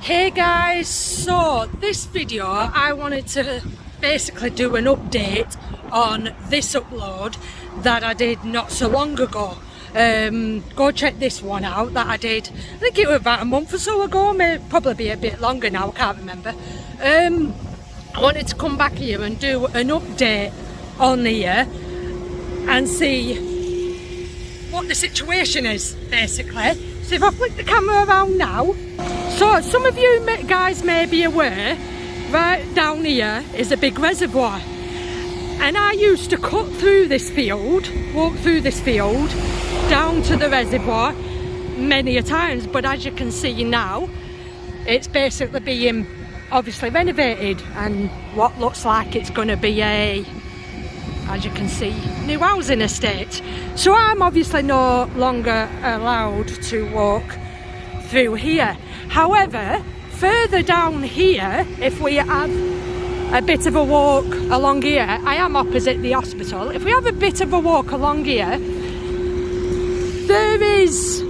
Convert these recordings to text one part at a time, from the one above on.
Hey guys, so this video I wanted to basically do an update on this upload that I did not so long ago. Go check this one out that I did, I think it was about a month or so ago, maybe probably be a bit longer now, I can't remember. I wanted to come back here and do an update on here and see what the situation is basically. So if I flick the camera around now, so some of you guys may be aware, right down here is a big reservoir. And I used to cut through this field, walk through this field, down to the reservoir many a times. But as you can see now, it's basically being obviously renovated and what looks like it's going to be a, as you can see, new housing estate. So I'm obviously no longer allowed to walk through here. However, further down here, if we have a bit of a walk along here, I am opposite the hospital. If we have a bit of a walk along here, there is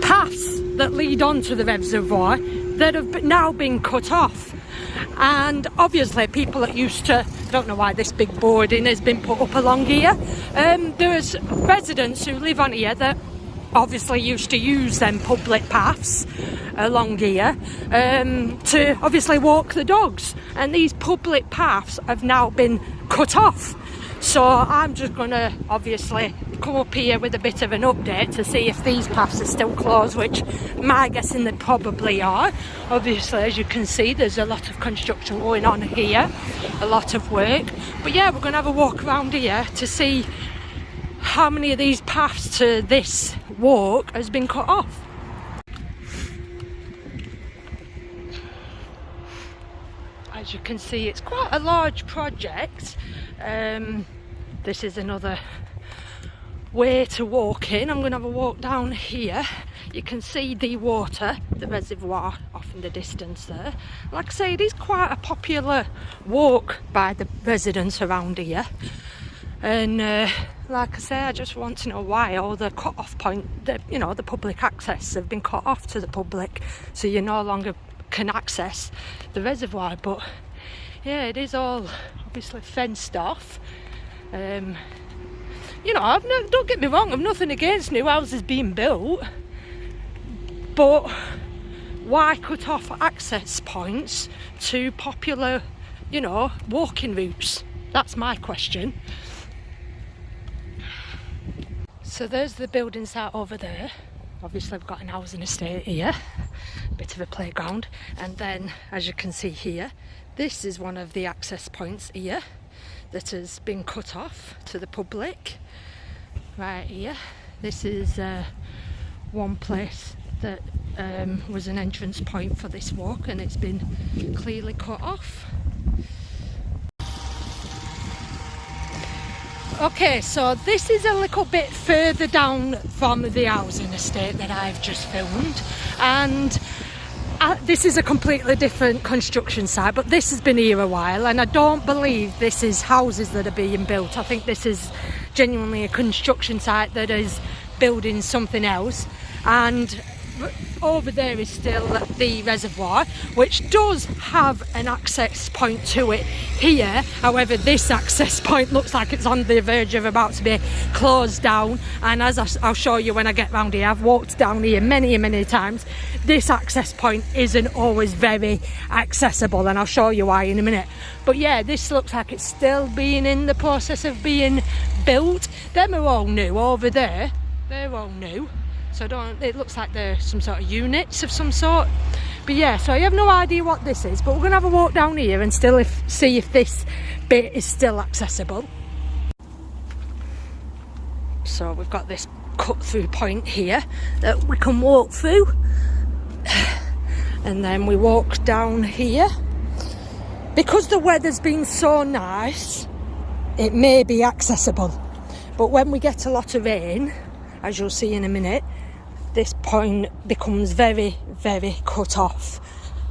paths that lead onto the reservoir that have now been cut off. And obviously people that used to, I don't know why this big boarding has been put up along here. There's residents who live on here that obviously used to use them public paths along here to obviously walk the dogs, and these public paths have now been cut off. So I'm just gonna obviously come up here with a bit of an update to see if these paths are still closed, which my guessing they probably are. Obviously, as you can see, there's a lot of construction going on here, a lot of work. But yeah, we're gonna have a walk around here to see how many of these paths to this walk has been cut off. As you can see, it's quite a large project. This is another way to walk in. I'm going to have a walk down here. You can see the water, the reservoir off in the distance there. Like I say, it is quite a popular walk by the residents around here. And like I say, I just want to know why all the cut-off point, the public access have been cut off to the public, so you no longer can access the reservoir. But yeah, it is all obviously fenced off. Don't get me wrong, I've nothing against new houses being built, but why cut off access points to popular, walking routes? That's my question. So there's the building site over there. Obviously we've got an housing estate here, a bit of a playground, and then as you can see here, this is one of the access points here that has been cut off to the public. Right here, this is one place that was an entrance point for this walk, and it's been clearly cut off. Okay, so this is a little bit further down from the housing estate that I've just filmed, and this is a completely different construction site, but this has been here a while, and I don't believe this is houses that are being built. I think this is genuinely a construction site that is building something else. And over there is still the reservoir, which does have an access point to it here. However, this access point looks like it's on the verge of about to be closed down, and as I'll show you when I get round here, I've walked down here many times. This access point isn't always very accessible, and I'll show you why in a minute. But yeah, this looks like it's still being in the process of being built. Them are all new over there, they're all new. So it looks like they're some sort of units of some sort. But yeah, so I have no idea what this is, but we're going to have a walk down here and see if this bit is still accessible. So we've got this cut through point here that we can walk through. And then we walk down here. Because the weather's been so nice, it may be accessible. But when we get a lot of rain, as you'll see in a minute, this point becomes very cut off.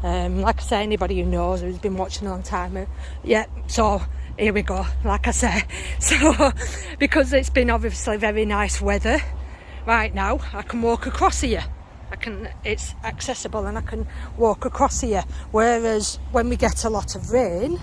Like I say, anybody who knows, who's been watching a long time, yeah, so here we go, like I say. So because it's been obviously very nice weather right now, I can walk across here it's accessible and I can walk across here. Whereas when we get a lot of rain,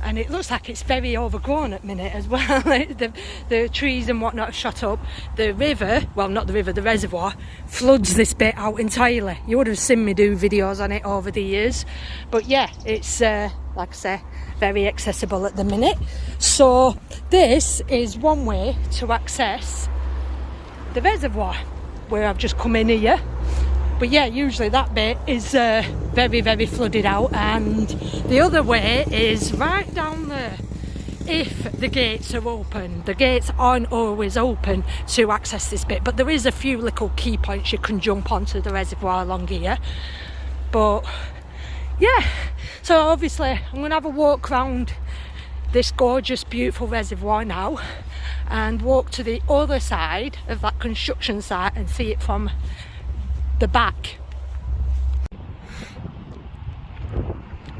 and it looks like it's very overgrown at the minute as well. the trees and whatnot have shot up. The river, well not the river, the reservoir, floods this bit out entirely. You would have seen me do videos on it over the years. But yeah, it's, like I say, very accessible at the minute. So this is one way to access the reservoir, where I've just come in here. But yeah, usually that bit is very, very flooded out, and the other way is right down there. If the gates are open, the gates aren't always open to access this bit, but there is a few little key points you can jump onto the reservoir along here. But yeah, so obviously I'm going to have a walk around this gorgeous, beautiful reservoir now, and walk to the other side of that construction site and see it from the back.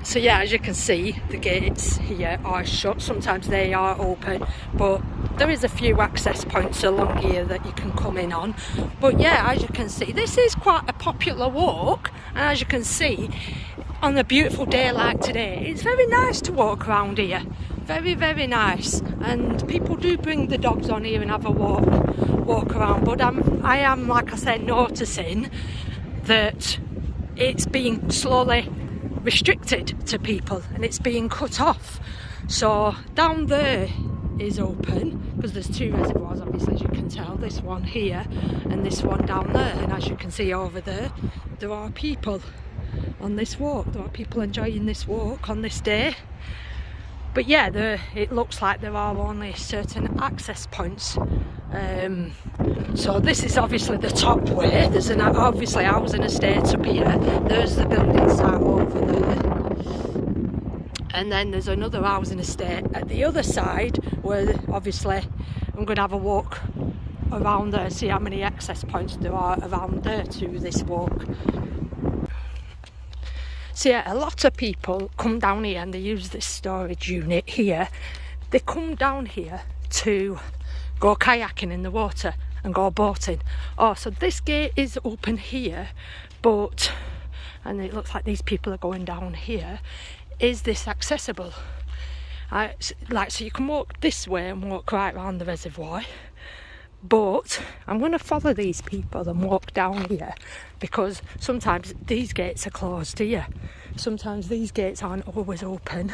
So yeah, as you can see, the gates here are shut. Sometimes they are open, but there is a few access points along here that you can come in on. But yeah, as you can see, this is quite a popular walk, and as you can see, on a beautiful day like today, it's very nice to walk around here. Very, very nice. And people do bring the dogs on here and have a walk around, but I am, like I said, noticing that it's being slowly restricted to people and it's being cut off. So down there is open because there's two reservoirs, obviously, as you can tell, this one here and this one down there, and as you can see over there, there are people on this walk. There are people enjoying this walk on this day. But yeah, it looks like there are only certain access points. So this is obviously the top way. There's obviously housing estates up here. There's the building site over there. And then there's another housing estate at the other side, where obviously I'm going to have a walk around there and see how many access points there are around there to this walk. So yeah, a lot of people come down here and they use this storage unit here. They come down here to go kayaking in the water and go boating. Oh, so this gate is open here, but, and it looks like these people are going down here. Is this accessible? So you can walk this way and walk right around the reservoir. But I'm going to follow these people and walk down here, because sometimes these gates are closed here. Sometimes these gates aren't always open,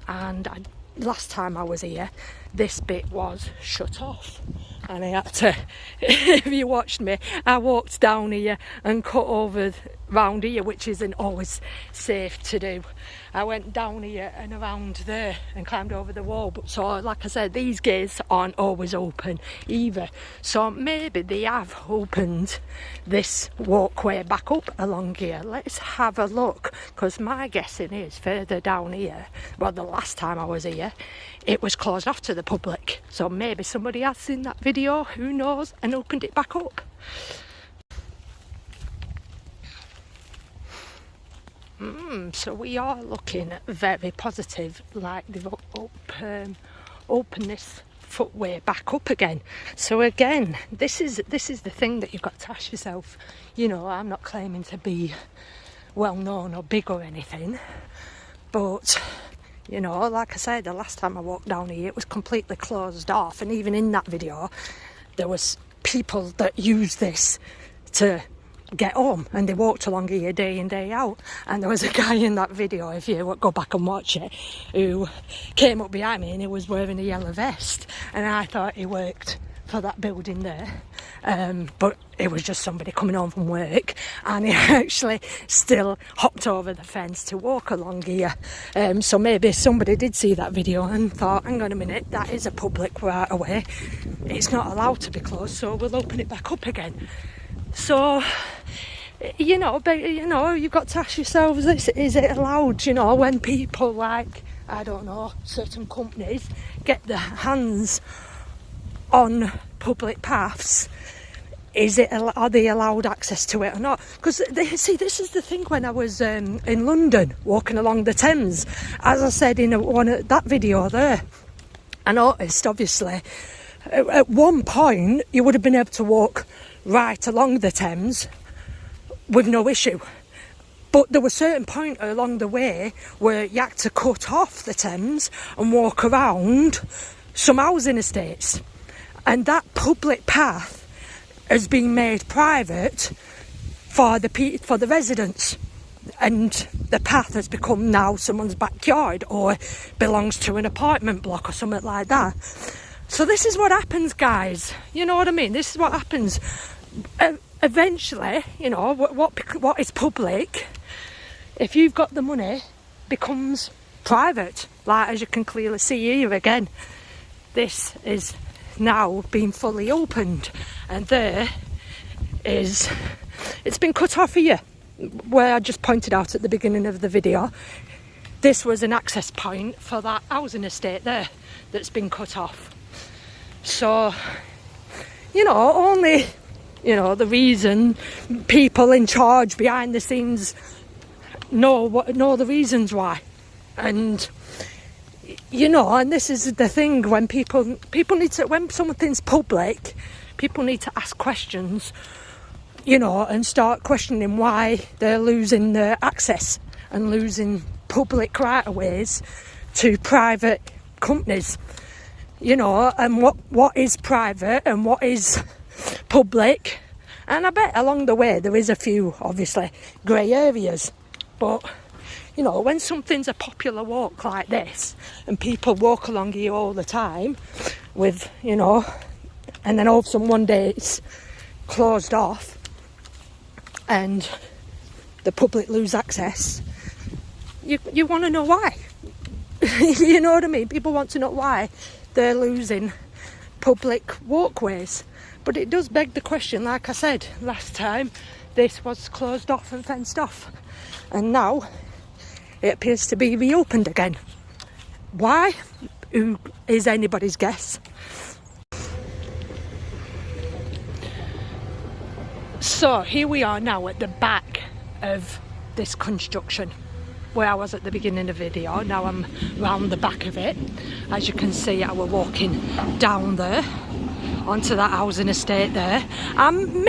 and last time I was here, this bit was shut off. And I had to, if you watched me, I walked down here and cut over round here, which isn't always safe to do. I went down here and around there and climbed over the wall. But so, like I said, these gates aren't always open either. So maybe they have opened this walkway back up along here. Let's have a look, because my guessing is further down here, well, the last time I was here, it was closed off to the public. So maybe somebody has seen that video, who knows, and opened it back up. So we are looking very positive, like they've opened this footway back up again. So again, this is the thing that you've got to ask yourself. You know, I'm not claiming to be well known or big or anything, but you know, like I said, the last time I walked down here, it was completely closed off, and even in that video, there was people that used this to get home, and they walked along here day in, day out. And there was a guy in that video, if you go back and watch it, who came up behind me and he was wearing a yellow vest, and I thought he worked for that building there, but it was just somebody coming home from work, and he actually still hopped over the fence to walk along here. So maybe somebody did see that video and thought, hang on a minute, that is a public right away, it's not allowed to be closed, so we'll open it back up again. So you know, you've got to ask yourselves, is it allowed, you know, when people like, I don't know, certain companies get their hands on public paths, are they allowed access to it or not? Because see, this is the thing. When I was in London walking along the Thames, as I said in that video there, I noticed obviously at one point you would have been able to walk right along the Thames with no issue. But there was a certain point along the way where you had to cut off the Thames and walk around some housing estates. And that public path has been made private for the residents. And the path has become now someone's backyard or belongs to an apartment block or something like that. So this is what happens, guys. You know what I mean? This is what happens. Eventually, you know, what is public, if you've got the money, becomes private. Like, as you can clearly see here again, this is now being fully opened, and it's been cut off here, where I just pointed out at the beginning of the video. This was an access point for that housing estate there that's been cut off. So, you know, only, you know, the reason people in charge behind the scenes know the reasons why. And you know, and this is the thing, when people need to, when something's public, people need to ask questions, you know, and start questioning why they're losing their access and losing public right-of-ways to private companies, you know, and what is private and what is public. And I bet along the way there is a few, obviously, grey areas. But, you know, when something's a popular walk like this and people walk along here all the time with, you know, and then all of a sudden one day it's closed off and the public lose access, you want to know why. You know what I mean? People want to know why they're losing public walkways. But it does beg the question, like I said last time, this was closed off and fenced off. And now it appears to be reopened again. Why? Who is anybody's guess? So here we are now at the back of this construction, where I was at the beginning of the video. Now I'm round the back of it. As you can see, I was walking down there onto that housing estate there, and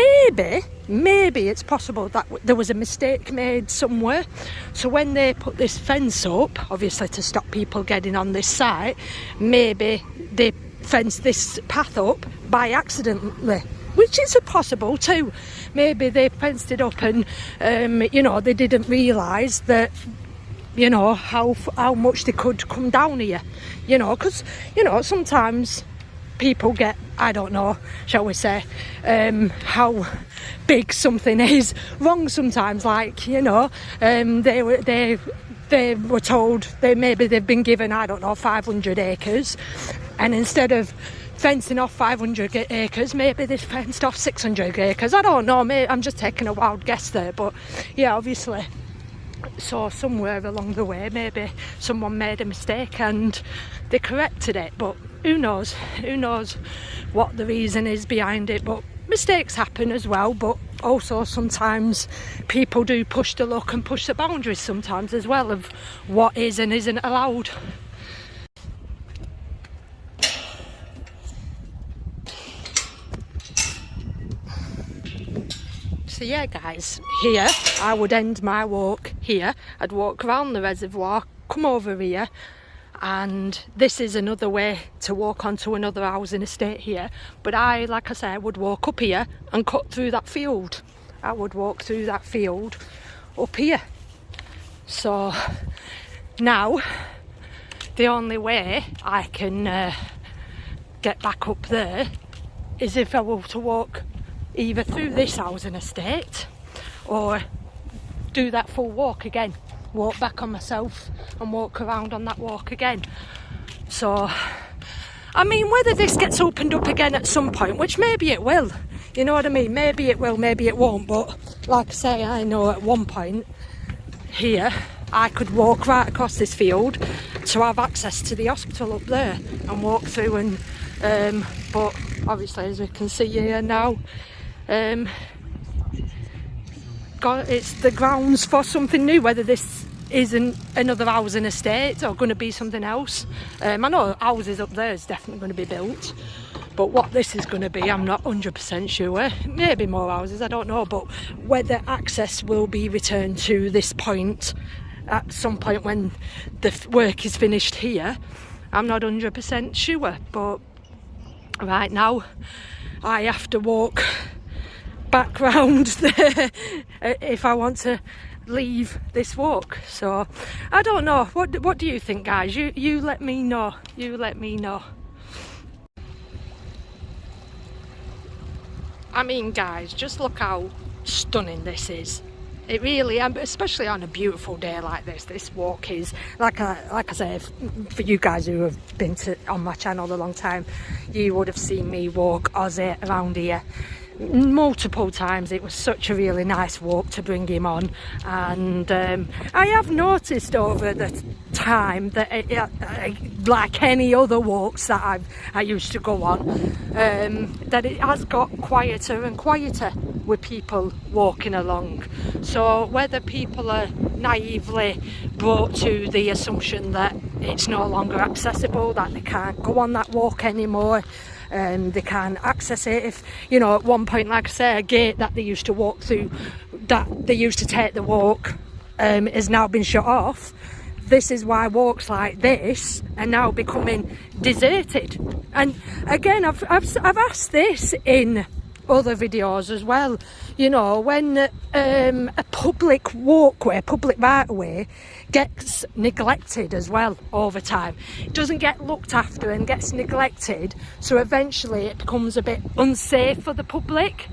maybe it's possible that there was a mistake made somewhere. So when they put this fence up, obviously to stop people getting on this site, maybe they fenced this path up by accidentally, which is possible too. Maybe they fenced it up and you know, they didn't realise that, you know, how much they could come down here, you know, because, you know, sometimes people get, I don't know, shall we say, how big something is wrong sometimes. Like, you know, they were told, they've been given, I don't know, 500 acres, and instead of fencing off 500 acres, maybe they fenced off 600 acres. I don't know, I'm just taking a wild guess there, but yeah, obviously. So somewhere along the way, maybe someone made a mistake and they corrected it, but who knows what the reason is behind it. But mistakes happen as well, but also sometimes people do push the luck and push the boundaries sometimes as well of what is and isn't allowed. So yeah guys, here I would end my walk here. I'd walk around the reservoir, come over here, and this is another way to walk onto another housing estate here. But like I said, would walk up here and cut through that field. I would walk through that field up here. So now the only way I can get back up there is if I were to walk either through this housing estate or do that full walk again, walk back on myself and walk around on that walk again. So I mean, whether this gets opened up again at some point, which maybe it will, you know what I mean, maybe it will, maybe it won't, but like I say, I know at one point here I could walk right across this field to have access to the hospital up there and walk through, and but obviously, as we can see here now, it's the grounds for something new, whether this isn't another housing estate or going to be something else. I know houses up there is definitely going to be built, But what this is going to be, I'm not 100% sure. Maybe more houses, I don't know. But whether access will be returned to this point at some point when the work is finished here, I'm not 100% sure. But right now I have to walk back round there if I want to leave this walk. So I don't know, what do you think, guys? You let me know. I mean, guys, just look how stunning this is. It really, especially on a beautiful day like this walk is, like I say, for you guys who have been on my channel a long time, you would have seen me walk Ozzy around here multiple times. It was such a really nice walk to bring him on, and I have noticed over the time that like any other walks that I used to go on, that it has got quieter and quieter with people walking along. So whether people are naively brought to the assumption that it's no longer accessible, that they can't go on that walk anymore, they can't access it. If, you know, at one point, like I say, a gate that they used to walk through, that they used to take the walk, has now been shut off. This is why walks like this are now becoming deserted. And again, I've asked this in other videos as well. You know, when a public walkway, public right of way gets neglected as well over time, it doesn't get looked after and gets neglected, so eventually it becomes a bit unsafe for the public.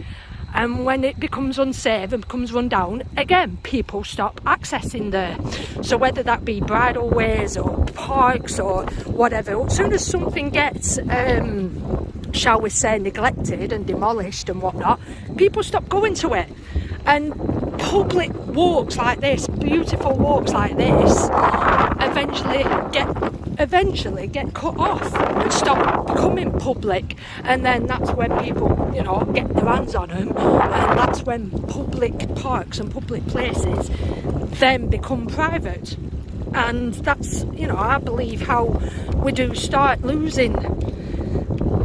And when it becomes unsafe and becomes run down, again, people stop accessing there. So whether that be bridleways or parks or whatever, as soon as something gets shall we say, neglected and demolished and whatnot, people stop going to it. And public walks like this, beautiful walks like this, eventually get cut off and stop becoming public. And then that's when people, you know, get their hands on them, and that's when public parks and public places then become private. And that's, you know, I believe how we do start losing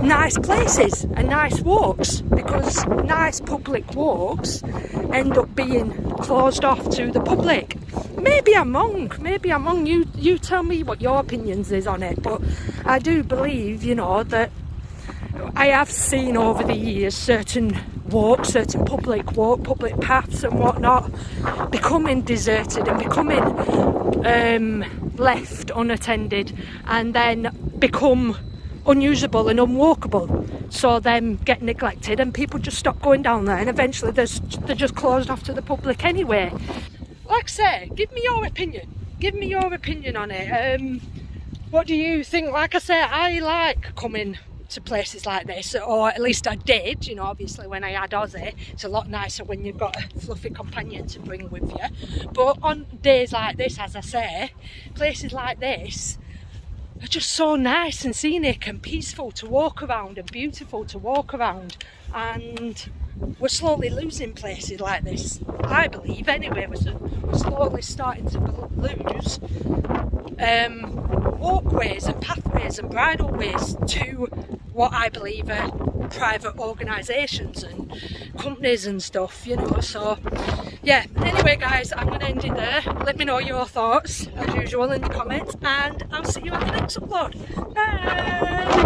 nice places and nice walks, because nice public walks end up being closed off to the public. Maybe I'm wrong, you tell me what your opinions is on it, but I do believe, you know, that I have seen over the years certain walks, certain public paths and whatnot becoming deserted and becoming left unattended, and then become unusable and unwalkable, so then get neglected and people just stop going down there, and eventually they're just closed off to the public anyway. Like I say, give me your opinion on it. What do you think? Like I say, I like coming to places like this, or at least I did, you know. Obviously when I had Ozzy, it's a lot nicer when you've got a fluffy companion to bring with you, but on days like this, as I say, places like this are just so nice and scenic and peaceful to walk around and beautiful to walk around, and we're slowly losing places like this, I believe anyway. We're slowly starting to lose walkways and pathways and bridleways to what I believe are private organisations and companies and stuff, you know. So yeah, anyway guys, I'm going to end it there. Let me know your thoughts as usual in the comments, and I'll see you at the next upload. Bye!